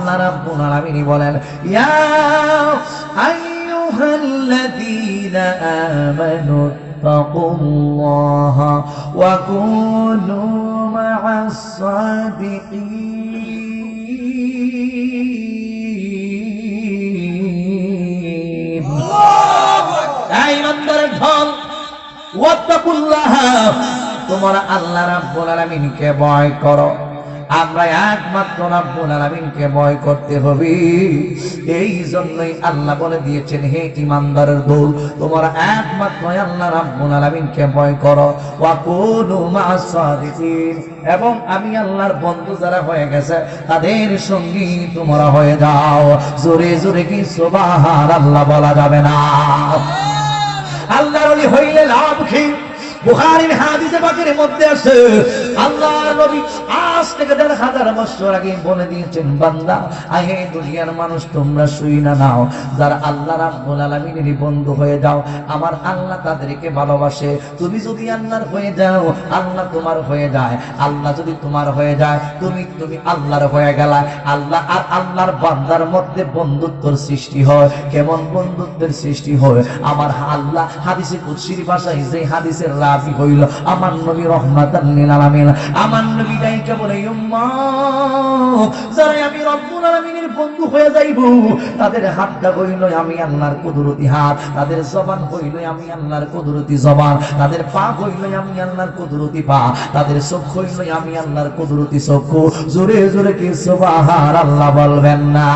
আল্লাহ রাব্বুল আলামিন বলেন ইয়া আইয়ুহাল্লাযীনা আমানু তাকুল্লাহা ওয়া কুনু মা'আস সাদিকিন। এই ইমানদারের ঢল, ওয়াত্তাকুল্লাহ, তোমরা আল্লাহ রাব্বুল আলামিনকে ভয় করো। আমরা একমাত্র রাব্বুল আলামিনকে ভয় করতে হবে। এই জন্যই আল্লাহ বলে দিয়েছেন, হে ঈমানদারের দল, তোমরা একমাত্র আল্লাহ রাব্বুল আলামিনকে ভয় করো। ওয়া কুনু মা'আস সাদিকিন, এবং আমি আল্লাহর বন্ধু যারা হয়ে গেছে তাদের সঙ্গী তোমরা হয়ে যাও। জোরে জোরে কি সুবহানাল্লাহ বলা যাবে না? আল্লাহর ওলি হইলে লাভ কি? বুখারীর হাদিসে পাকের মধ্যে আছে, আল্লাহর নবী আজ থেকে ১,৫০০ বছর আগে বলে দিয়েছেন, বান্দা আহে দুনিয়ার মানুষ তোমরা শুই না নাও, যারা আল্লাহ রাব্বুল আলামিনের বন্ধু হয়ে যাও, আমার আল্লাহ তাদেরকে ভালোবাসে। তুমি যদি আল্লাহর হয়ে যাও, আল্লাহ তোমার হয়ে যায়। আল্লাহ যদি তোমার হয়ে যায়, তুমি আল্লাহর হয়ে গেলা। আল্লাহ আর আল্লাহর বান্দার মধ্যে বন্ধুত্বের সৃষ্টি হয়। কেমন বন্ধুত্বের সৃষ্টি হয়? আমার আল্লাহ হাদিসে কুদসির ভাষায় যে হাদিসের রাবি হইল আমার নবী রহমাতাল লিল আলামিন, আমার নবী ডাইকা বলে, উম্মত যারা আমি রব্বুল আলামিনের বন্ধু হয়ে যাইব, তাদের হাতটা হইল আমি আল্লাহর কুদরতি হাত, তাদের জবান হইল আমি আল্লাহর কুদরতি জবান, তাদের পা হইল আমি আল্লাহর কুদরতি পা, তাদের চোখ হইল আমি আল্লাহর কুদরতি চক্ষু। জোরে জোরে কি সুবহানাল্লাহ বলবেন না?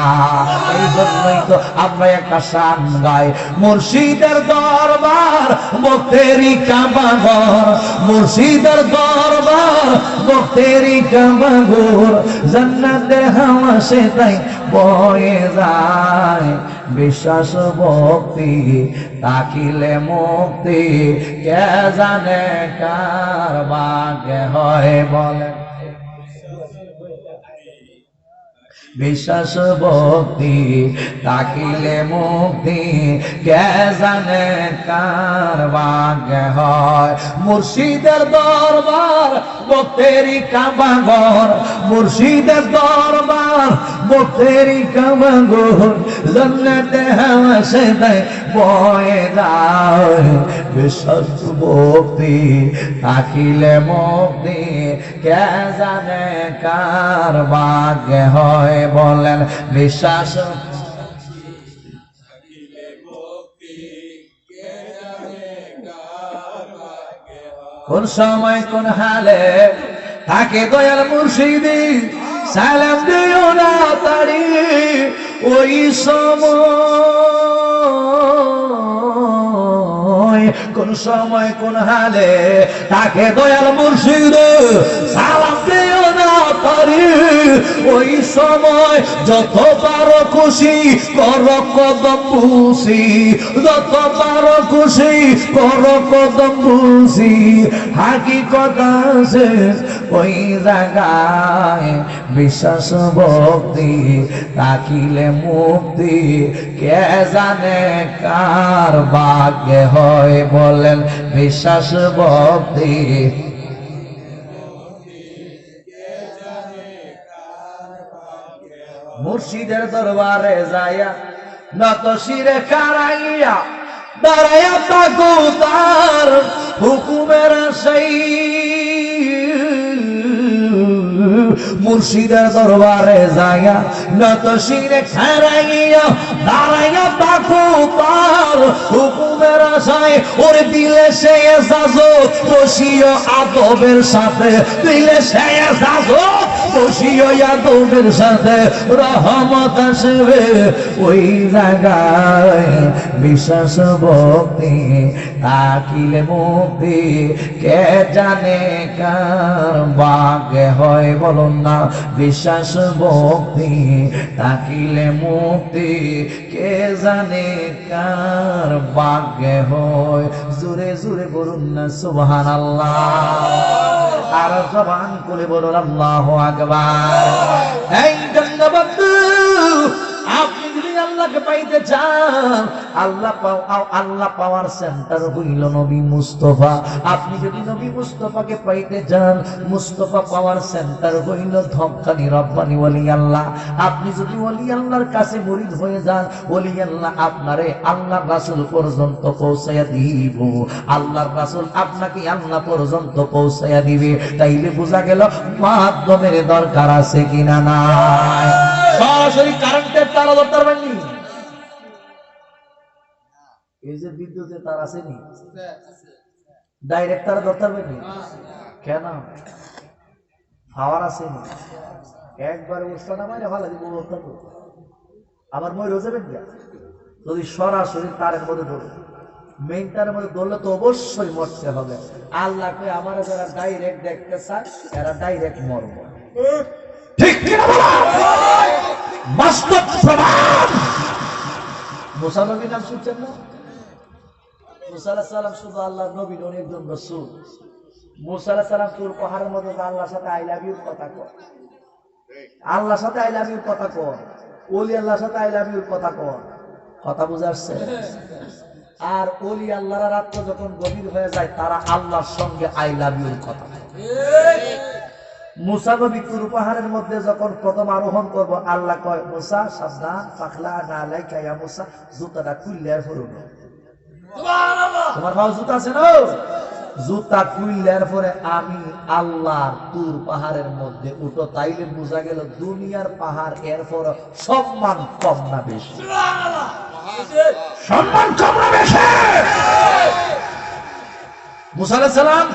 এই জন্যই তো আমরা একটা শান গাই, মুর্শিদের দরবার মুক্তেরি কাবা ঘর, মুর্শিদের দরবার মুক্তেরি কাবা ঘর, জান্নাতের হাওয়া সে তাই বয়ে যায়। বিশ্বাস ভক্তি তাকিলে মুক্তি, কে জানে কার ভাগ্যে হয় বলে। বিশ্বাস ভক্তি তাকিলে মুক্তি, কে জানে কার ভাগ্যে হয়। মুর্শিদের দরবার মুক্তেরি কাবা ঘর, মুর্শিদের দরবার মুক্তেরি কাবা ঘর, জান্নাতে হাওয়া সে তাই বয়ে যায়। বিশ্বাস ভক্তি তাকিলে মুক্তি, কে জানে কার ভাগ্যে হয় বলেন। বিশ্বাস কোন সময় কোন হালে থাকে দয়াল মুর্শিদি, সালাম দিও না তারি ওই সময়। কোন সময় কোন হালে তাকে দয়াল মুর্শিদ, সালাম দিও না তারি ওই সময়। যত পারো খুশি করো কদম বুঝি, যত পারো খুশি করো কদম বুঝি। হাকিকত আছে ওই জায়গায়, বিশ্বাস ভক্তি তাকিলে মুক্তি, কে জানে কার ভাগ্যে হয় বলেন। বিশ্বাস ভক্তি মুর্শিদের দরবারে যাইয়া নত শিরে কারাইয়া দাঁড়াইয়া থাকো তার হুকুমের আশায়। মুর্শিদের দরবারে যাইয়া নত শিরে কারাইয়া দাঁড়াইয়া থাকো তার হুকুমের আশায়। ওর দিলে সে এজাজত বসিও আদবের সাথে, দিলে সে এজাজত বসিও আদবের সাথে, রহমত আসবে ওই জায়গায়। বিশ্বাস ভক্তি তাকিলে মুক্তি, কে জানে কার ভাগ্যে হয় বলুন না। বিশ্বাস ভক্তি তাকিলে মুক্তি, কে জানে কার ভাগ্যে হয়। জোরে জোরে বলুন না সুবহানাল্লাহ, আর জবান করে বলুন আল্লাহু আকবার। এই জন্য বন্ধু, আপনি যদি আল্লাহকে পাইতে চান, আল্লাহ পাওয়ার সেন্টার হইল নবী মুস্তাফা। আপনি যদি নবী মুস্তাফাকে পাইতে চান, মুস্তাফা পাওয়ার সেন্টার হইল ধক্কানি রব্বানি ওলি আল্লাহ। আপনি যদি ওলি আল্লাহর কাছে মুরিদ হয়ে যান, ওলি আল্লাহ আপনারে আল্লাহর রাসূল পর্যন্ত পৌঁছায়া দিব, আল্লাহর রাসূল আপনাকে আল্লাহ পর্যন্ত পৌঁছায়া দিবে। তাইলে বোঝা গেল মাধ্যমের দরকার আছে কিনা নাই। সরাসরি কারেন্টের তার দরকার হয়নি, এই যে বিদ্যুতের তার আসেনি, ডাইরেক্ট তার দরকার হয়নি কেন? পাওয়ার আসেনি, একবারে উৎসানা মানে ভালো দিব, আবার মই রোজাবেন গিয়া যদি সরাসরি তারের মধ্যে ধরো, মেইন তারের মধ্যে ধরলে তো অবশ্যই মরতে হবে। আল্লাহকে আমার যারা ডাইরেক্ট দেখতে চায় এরা ডাইরেক্ট মরবে, ঠিক কিনা বলা? বাস্তব প্রমাণ। মুসা নবীর নাম শুনছেন না? মুসা আলাইহিস সালাম শুধু আল্লাহর নবী নন, একজন রাসূল। মুসা আলাইহিস সালাম তুর পাহাড়ের মধ্যে আল্লাহর সাথে আই লাভ ইউ কথা কয়, আল্লাহর সাথে আই লাভ ইউ কথা কয়, ওলি আল্লাহর সাথে আই লাভ ইউ কথা কয়। কথা বুঝা আসছে? আর ওলি আল্লাহর রাত যখন গভীর হয়ে যায় তারা আল্লাহর সঙ্গে আই লাভ ইউ কথা কয়। মুসা নবী তুর পাহাড়ের মধ্যে যখন প্রথম আরোহণ করব, আল্লাহ কয় মুসা সাবধান, পাখলা না লাইকা ইয়া মুসা, জুতাটা খুললে ফেরো না। সুবহানাল্লাহ। তোমার ভাও জুতা আছে না? জুতা খুললের পরে আমি আল্লাহ তুর পাহাড়ের মধ্যে উঠো। তাইলে বোঝা গেল দুনিয়ার পাহাড় এরপর সম্মান কম না বেশি? সুবহানাল্লাহ। সম্মান কম না বেশি? মুসা আলাইহিস সালাম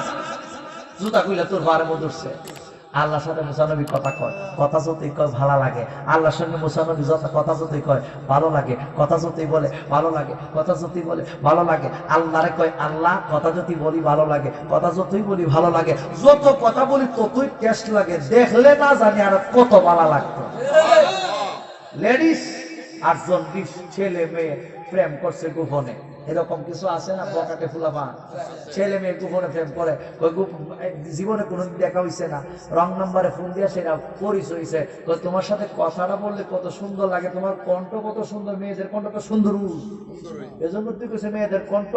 জুতা খুলে তুর পাহাড়ের মধ্যে উঠছে, আল্লাহর সাথে মুসা নবী কথা কয়, কথা যতই কয় ভালো লাগে। আল্লাহর সঙ্গে মুসা নবী কথা যতই কয় ভালো লাগে, কথা যতই বলে ভালো লাগে, কথা যতই বলে ভালো লাগে। আল্লাহরে কয় আল্লাহ কথা যতই বলি ভালো লাগে, কথা যতই বলি ভালো লাগে। যত কথা বলি ততই টেস্ট লাগে, দেখলে না জানি আর কত ভালো লাগতো। লেডিস আর জন্ডিস, ছেলে মেয়ে প্রেম করছে গোপনে, এরকম কিছু আছে না? পকেটে ফুলাফা ছেলে মেয়ে গোপনে প্রেম করে, জীবনে কোনোদিন দেখা হইছে না, রং নাম্বারে ফোন দিয়ে সেটা পরিচয় হইছে। তোমার সাথে কথাটা বললে কত সুন্দর লাগে, তোমার কণ্ঠ কত সুন্দর, মেয়েদের কণ্ঠ তো সুন্দর। এজন্য তুই কইছে মেয়েদের কণ্ঠ,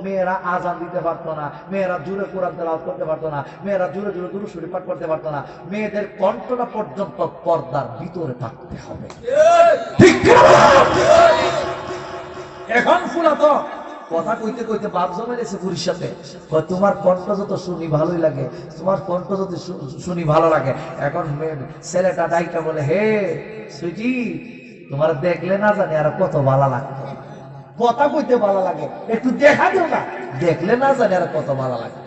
মেয়েরা আজান দিতে পারতো না, মেয়েরা জোরে কোরআন তেলাওয়াত করতে পারতো না, মেয়েরা জোরে জোরে দুরূদ শরীফ পাঠ করতে পারতো না। মেয়েদের কণ্ঠটা পর্যন্ত পর্দার ভিতরে থাকতে হবে, ঠিক কি না? এখন ফুলা তো কথা কইতে কইতে বাপ জমে গেছে পুরীর সাথে, তোমার কণ্ঠ যত শুনি ভালোই লাগে, তোমার কণ্ঠ যত শুনি ভালো লাগে। এখন ছেলেটা ডাইকা বলে হে সুইটি, তোমার দেখলে না জানি আর কত ভালো লাগতো। কথা কইতে ভালো লাগে, একটু দেখা দিও না, দেখলে না জানি আর কত ভালো লাগে।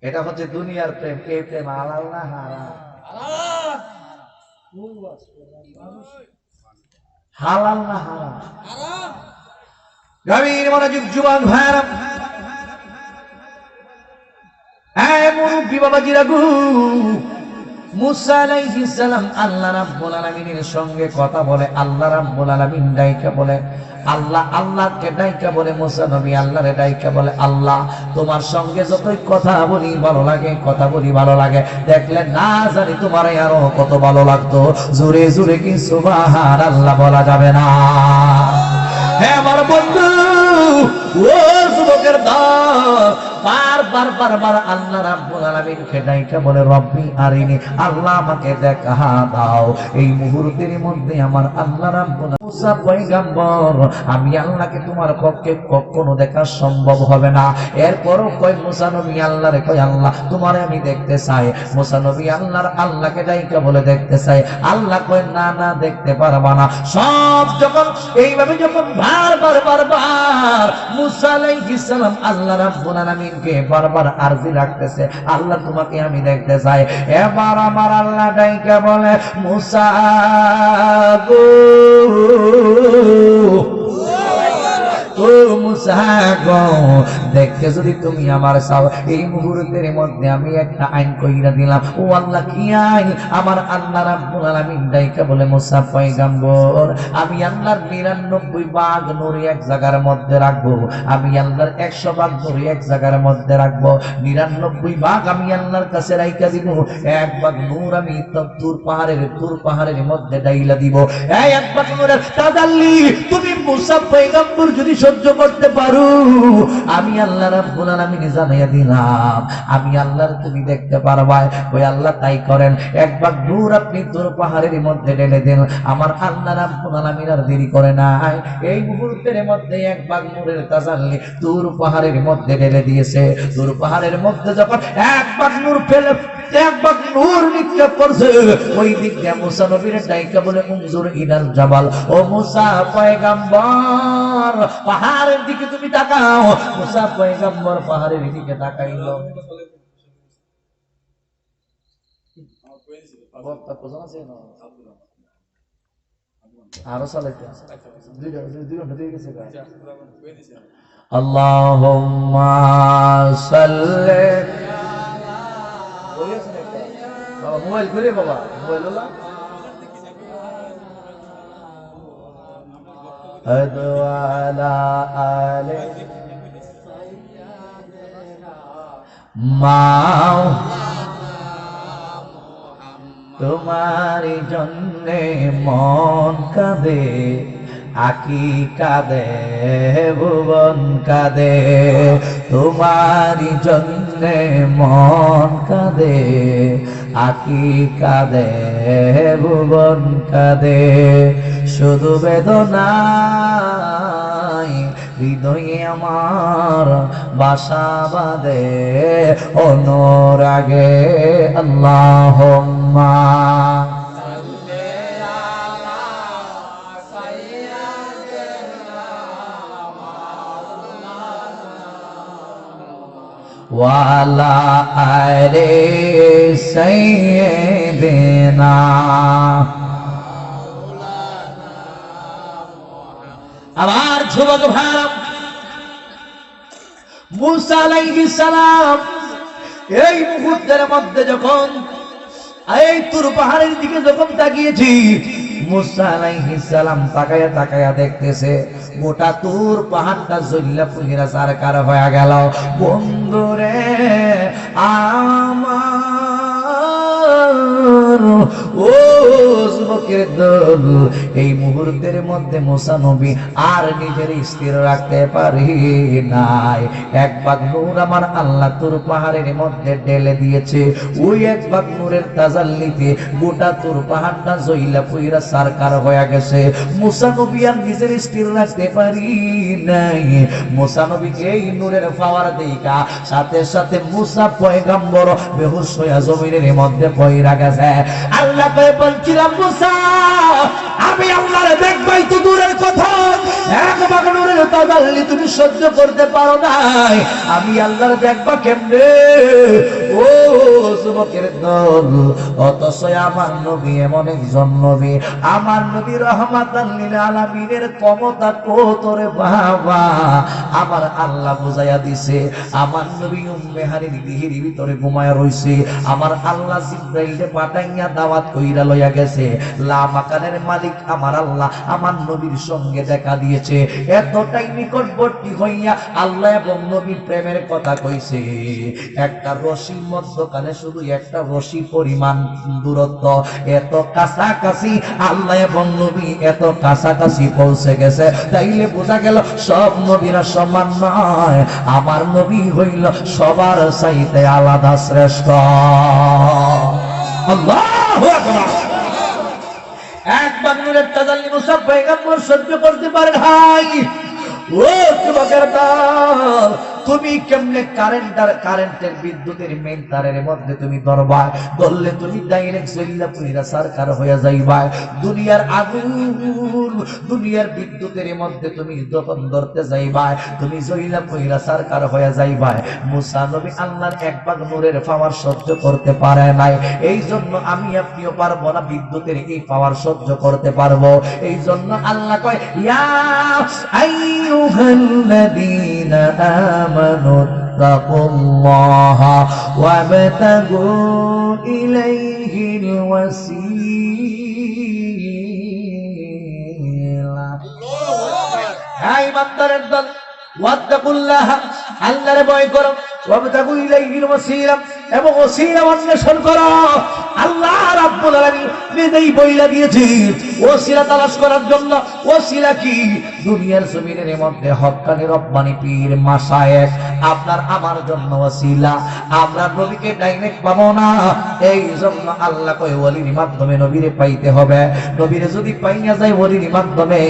এটা হচ্ছে দুনিয়ার প্রেম। এই প্রেম হালাল না হারাম? হালাল না হারাম? গভীর মনোযোগ যুবক ভাইরা, হ্যাঁ মুরব্বী বাবাজিরা গো, মুসা আলাইহিস সালাম আল্লাহ রাব্বুল আলামিনের সঙ্গে কথা বলে, আল্লাহ রাব্বুল আলামিন ডাইকা বলে আল্লাহ, আল্লাহকে ডাইকা বলে মুসা নবী আল্লাহরে ডাইকা বলে আল্লাহ তোমার সঙ্গে যতই কথা বলি ভালো লাগে, কথা বলি ভালো লাগে, দেখলে না জানি তোমার আরো কত ভালো লাগতো। জোরে জোরে কি সুবহানাল্লাহ বলা যাবে না? হ্যাঁ আমার বন্ধু, ও যুবকের দল, বারবার বারবার আল্লাহ রাব্বুল আলামিনকে ডাইকা বলে রব্বি আরিনি, আল্লাহ আমাকে দেখা দাও। এই মুহূর্তের মধ্যে আমার আল্লাহ রাব্বুল মুসা পয়গম্বর, আমি আল্লাহকে তোমার পক্ষে কখনো দেখা সম্ভব হবে না। এরপরও কয় মুসা নবী আল্লাহরে কয় আল্লাহ তোমারে আমি দেখতে চাই। মুসা নবী আল্লাহকে ডাইকা বলে দেখতে চাই। আল্লাহ কয় না না, দেখতে পারবা না। সব যখন এইভাবে যখন বারবার বারবার মুসা আলাইহিস সালাম আল্লাহ রাব্বুল আলামিনকে বারবার আরজি রাখতেছে, আল্লাহ তোমাকে আমি দেখতে চাই। এবার আমার আল্লাহ ডাইকা বলে মুসা গো, ও মুসা গো, দেখতে যদি তুমি আমার চাও এই মুহূর্তের মধ্যে আমি একটা আইন কইরা দিলাম। ও আল্লাহ কি আইন? আমার আল্লাহ রাব্বুল আলামিন ডাইকা বলে মুসা পয়গম্বর আমি আল্লাহর 99 ভাগ নূর এক জায়গার মধ্যে রাখবো, আমি আল্লাহর 100 ভাগ নূর এক জায়গার মধ্যে রাখবো, 99 ভাগ আমি আল্লাহর কাছে রাইখা দিব, 1 ভাগ নূর আমি তুর পাহাড়ের মধ্যে ডাইলা দিব। এই 1 ভাগ নূরের তাজাল্লি তুমি মুসা পয়গম্বর যদি সহ্য করতে পারো, আমি আল্লাহ রাব্বুল আলামিন জানাইয়া দিলাম আমি আল্লাহর তুমি দেখতে পারবা। ওই আল্লাহ তাই করেন, 1 ভাগ নূর আপনি তুর পাহাড়ের মধ্যে ঢেলে দেন। আমার আল্লাহ রাব্বুল আলামিন আর দেরি করে নাই, এই মুহূর্তের মধ্যে 1 ভাগ নূরের তাজাল্লি তুর পাহাড়ের মধ্যে ঢেলে দিয়েছে। তুর পাহাড়ের মধ্যে যখন 1 ভাগ নূর ফেলে 1 ভাগ নূর নিক্ষেপ করছে, ওই দিক দিয়ে মুসা নবীর ডাইকা বলে উনজুর ইলাল জাবাল, ও মুসা পয়গম্বর পাহাড়ের দিকে তুমি তাকাও। মুসা পয়গম্বর পাহাড়ের দিকে তাকাইল। আরো চালাইতে আল্লাহুম্মা সাল্লি মোবাইল ঘুরে বাবা মোবাইল হলো আদওয়ালা আলে মাও তোমারি জন্যে মন কাঁদে, আকি কাঁদে ভুবন কাঁদে, তোমারি জন্যে মন কাঁদে, আকি কাঁদে ভুবন কাঁদে, শুধু বেদনায় হৃদয়ে আমার বাসা বাঁধে অনুরাগে। আল্লাহুম্মা ওয়ালা আলে সাইয়্যিদিনা। আবার যুবক ভাই মুসা আলাইহিস সালাম এই মুহূর্তের মধ্যে যখন এই তুর পাহাড়ের দিকে যখন তাকিয়েছি, মুসা আলাইহিস সালাম তাকায়া তাকায়া দেখতেছে গোটা তুর পাহাড়টা জ্বললা পুইরা সারকার হয়ে গেল। বন্ধুরে আমার ও যুবকের দল, এই মুহূর্তের মধ্যে মুসা নবী আর নিজের স্থির রাখতে পারি নাই। 1 ভাগ নূর আমার আল্লাহ তুর পাহাড়ের মধ্যে ঢেলে দিয়েছে। ওই 1 ভাগ নূরের তাজাল্লিতে গোটা তুর পাহাড়টা জ্বললা পুইরা সারকার হয়ে গেছে। মুসা নবী আর নিজের স্থির রাখতে পারি নাই। মুসা নবী এই নূরের পাওয়ার দেখা সাথে সাথে মুসা পয়গম্বর বেহুশ হয়ে জমিনের মধ্যে পয়রা গেছে। আল্লাহ কয়ে বলছিলাম মুসা আমি আল্লাহর দেখবাই তো দূরের কথা, 1 ভাগ নূরের তাজাল্লি তুমি সহ্য করতে পারো নাই, আমি আল্লাহর দেখবা কেমনে? ও যুবকের দল, অথচ আমার নবী এমন একজন নবী, আমার নবী রাহমাতাল লিল আলামিনের ক্ষমতা কতরে বাবা আমার আল্লাহ বুঝাইয়া দিছে। আমার নবী উম্মে হানির গৃহের ভিতরে ঘুমায়া রইছে, আমার আল্লাহ জিবরাইলকে পাঠাইয়া দাওয়াত কইরা লইয়া গেছে। লা মাকানের মালিক আমার আল্লাহ আমার নবীর সঙ্গে দেখা দিয়েছে। এতটাই নিকটবর্তী হইয়া আল্লাহ এবং নবী প্রেমের কথা কইছে। একটা রশির মধ্যখানে শুধু একটা রশি পরিমাণ দূরত্ব, এত কাছাকাছি আল্লাহ এবং নবী এত কাছাকাছি পৌঁছে গেছে। তাইলে বোঝা গেল সব নবীরা সমান নয়, আমার নবী হইল সবার চাইতে আলাদা শ্রেষ্ঠ। আল্লাহু আকবার। 1 ভাগ নূরের তাজাল্লি মুসা পয়গম্বর সহ্য করতে পারে নাই। ও যুবকের দল, তুমি কেমনে কারেন্টের বিদ্যুতের মেইন তারের মধ্যে তুমি ধরবা, ধরলে তুমি ডাইরেক্ট জ্বললা পুইরা সারকার হয়ে যাইবা। দুনিয়ার আগুন দুনিয়ার বিদ্যুতের মধ্যে তুমি যখন ধরতে যাইবা তুমি জ্বললা পুইরা সারকার হয়ে যাইবা। মুসা নবী আল্লাহর 1 ভাগ নূরের পাওয়ার সহ্য করতে পারে নাই, এই জন্য আমি আপনিও পারবো না বিদ্যুতের এই পাওয়ার সহ্য করতে পারবো। এই জন্য আল্লাহ কয় ইয়া আইয়ুহাল্লাযীনা আমানু তাকুল্লাহা ওয়াবতাগু ইলাইহিল ওয়াসিলা। হে ইমানদারের দল, ওয়াত্তাকুল্লাহ, আল্লাহরে ভয় করো, ওয়াবতাগু ইলাইহিল ওয়াসিলা, এবং ওসিলা অন্বেষণ করো। আল্লাহ রাব্বুল আলামিন নিজেই বইলা দিয়েছে ওসিলা তালাশ করার জন্য। ওসিলা কি? দুনিয়ার জমিনের মধ্যে হক্কানি রব্বানি পীর মাশায়েখ আপনার আমার জন্য ওসিলা। আমরা নবীকে ডাইরেক্ট পাবো না, এই জন্য আল্লাহ কয় ওলির মাধ্যমে নবীরে পাইতে হবে। নবীরে যদি পাইয়া যায় ওলির মাধ্যমে,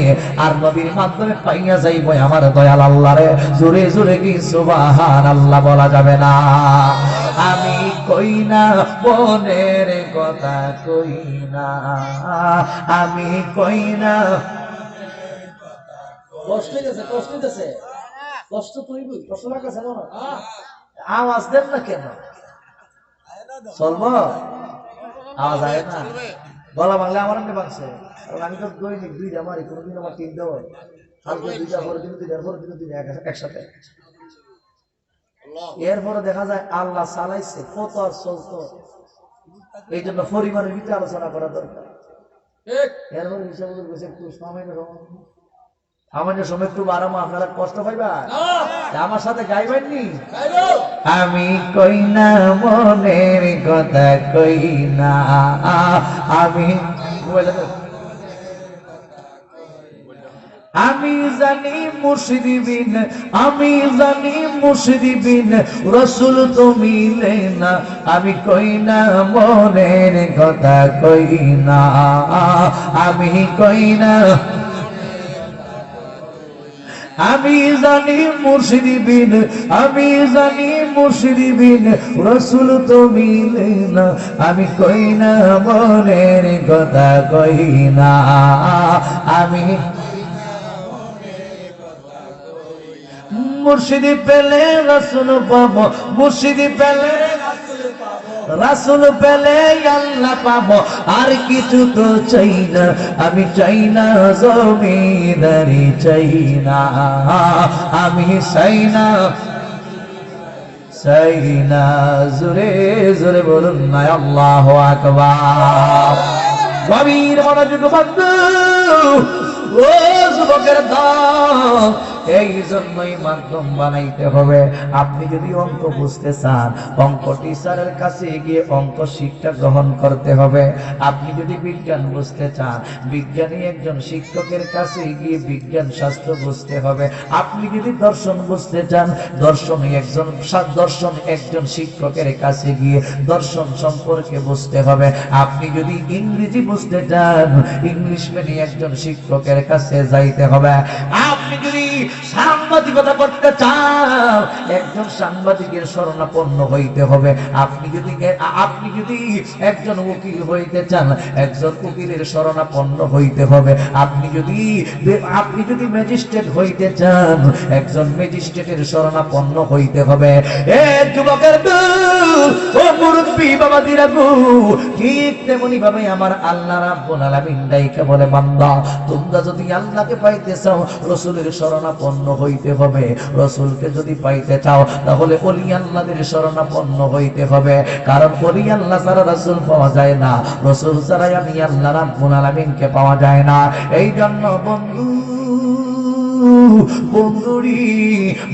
আর নবীর মাধ্যমে পাইয়া যাইব আমার দয়াল আল্লাহরে, জোরে জোরে কি সুবহানাল্লাহ বলা যাবে না? আমি কই না মনের কথা, কই না আমি কই না। কষ্ট হইতেছে, কষ্ট হইতেছে, কষ্ট তুই বুঝ, কষ্ট লাগতেছে না? আওয়াজ দেন না কেন? চলবো? আওয়াজ আয় না, গলা বাংলা আমার এমনি বাংছে। আমি তো দৈনিক দুইটা মারি, কোনোদিন আমার তিনটা হয়, আজকে দুইটা, পরে দিন দুইটা, পরে দিন দুইটা একসাথে। এরপরে দেখা যায় আল্লাহ চালাইছে কত আর চলতো, এই জন্য পরিমাণের ভিতরে আলোচনা করা দরকার। এরপরে হিসাব একটু সামান্য সময় একটু বাড়ামো, আপনারা কষ্ট পাইবা, আমার সাথে গাইবেননি? আমি কই না মনের কথা, কই না আমি। আমি জানি মুশরিবিন, আমি জানি মুশরিবিন, রাসূল তো মিলে না। আমি কই না মনের কথা, কই না আমি কই না। আমি জানি মুশরিবিন, আমি জানি মুশরিবিন, রাসূল তো মিলে না। আমি কই না মনের কথা, কই না আমি। মুর্শিদি পেলে রাসূল পাবো, মুর্শিদি পেলে রাসূল পেলে আল্লাহ পাবো, আর কিছু তো চাই না। আমি চাই না জমিদারি, চাই না আমি, চাই না, চাই না। জোরে জোরে বলুন না আল্লাহু আকবার। গভীর মনোযোগ বন্ধু, ও যুবকের দল, এই জন্যই মাধ্যম বানাইতে হবে। আপনি যদি অঙ্ক বুঝতে চান, অঙ্ক টিচারের কাছে গিয়ে অঙ্ক শিক্ষা গ্রহণ করতে হবে। আপনি যদি বিজ্ঞান বুঝতে চান, বিজ্ঞানী একজন শিক্ষকের কাছে গিয়ে বিজ্ঞান শাস্ত্র বুঝতে হবে। আপনি যদি দর্শন বুঝতে চান, দর্শন একজন শিক্ষকের কাছে গিয়ে দর্শন সম্পর্কে বুঝতে হবে। আপনি যদি ইংরেজি বুঝতে চান, ইংলিশ মিডিয়াম একজন শিক্ষকের কাছে যাইতে হবে। আপনি যদি সাংবাদিকতা করতে চান, একজন সাংবাদিকের শরণাপন্ন হইতে হবে। আপনি যদি একজন উকিল হইতে চান, একজন উকিলের শরণাপন্ন হইতে হবে। আপনি যদি ম্যাজিস্ট্রেট হইতে চান, একজন ম্যাজিস্ট্রেটের শরণাপন্ন হইতে হবে। এ যুবকের দল, ও মুরব্বি বাবা দিরাগু, ঠিক তেমনি ভাবে আমার আল্লাহ রাব্বুল আলামিন ডাইকে বলে, বান্দা তোমরা যদি আল্লাহকে পাইতে চাও, রাসূলের শরণাপন্ন হইতে হবে। রাসূলকে যদি পাইতে চাও, তাহলে ওলি আল্লাহদের শরণাপন্ন হইতে হবে। কারণ ওলি আল্লাহ ছাড়া রাসূল পাওয়া যায় না, রাসূল ছাড়া আমি আল্লাহ রাব্বুল আলামিনকে পাওয়া যায় না। এই জন্য বন্ধুরি,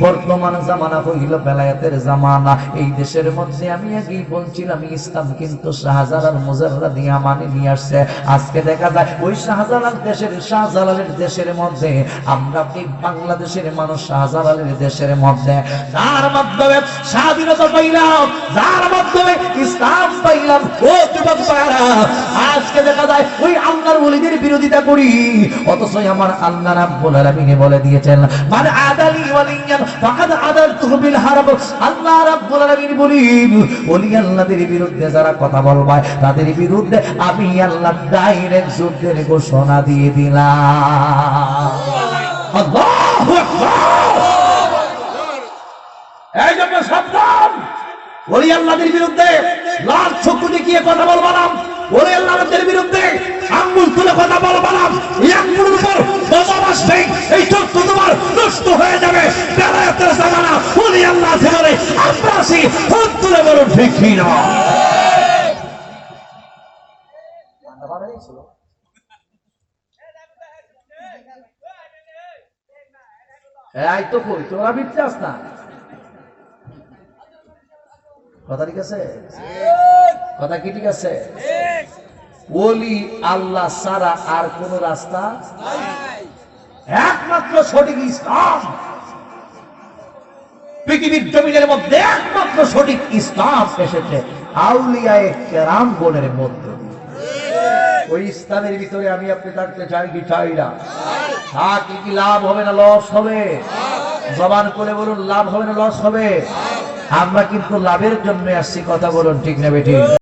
বর্তমান জামানা হইল বেলায়েতের জামানা। এই দেশের মধ্যে আমি আগেই বলছিলাম, ইসলাম কিন্তু শাহজালাল মুজাররাদি আমানি নিয়ে আসছে। আজকে দেখা যায় ওই শাহজালালের দেশের মধ্যে, আমরা এই বাংলাদেশের মানুষ শাহজালালের দেশের মধ্যে, যার মাধ্যমে স্বাধীনতা পাইলাম, যার মাধ্যমে ইসলাম পাইলাম, ও যুবক ভাইরা, আজকে দেখা যায় ওই আল্লাহর ওলিদের বিরোধিতা করি। অথচ আমার আল্লাহ রাব্বুল আলামিন বলে দিয়েছেন, মান আদালি ওয়ালিয়ান ফাকাদ আদালতুহু বিল হারব। আল্লাহ রাব্বুল আলামিন বলেন, ওলি আল্লাহদের বিরুদ্ধে যারা কথা বলবে, তাদের বিরুদ্ধে আমি আল্লাহ ডাইরেক্ট যুদ্ধের ঘোষণা দিয়ে দিলাম। আল্লাহু আকবার। এই জন্য সাবধান, ওলি আল্লাহদের বিরুদ্ধে লাল চক্ষু দেখিয়ে কথা বলবা না, ওলি আল্লাহদের বিরুদ্ধে আঙ্গুল তুলে কথা বলবা না। আঙ্গুলের উপর বোমা আসবে, এই চক্ষু তোমার নষ্ট হয়ে যাবে। বেলায়েতের জামানা, ওলি আব্বাসী তুলে বলুন ঠিক কিনা এই তো কই তোরা বিচ্ছাস না কথা ঠিক আছে কথা কি ঠিক আছে ওলি আল্লাহ ছাড়া আর কোন রাস্তা নাই একমাত্র সঠিক ইসলাম পৃথিবীর জমিনের মধ্যে একমাত্র সঠিক ইসলাম এসেছে আউলিয়ায়ে কেরাম গণের মধ্যে ওই ইসলামের ভিতরে আমি আপনি থাকতে চাই কি চাই না থাকি কি লাভ হবে না লস হবে জবান করে বলুন লাভ হবে না লস হবে আমরা কিন্তু লাভের জন্য আসছি কথা বলুন ঠিক না বেঠিক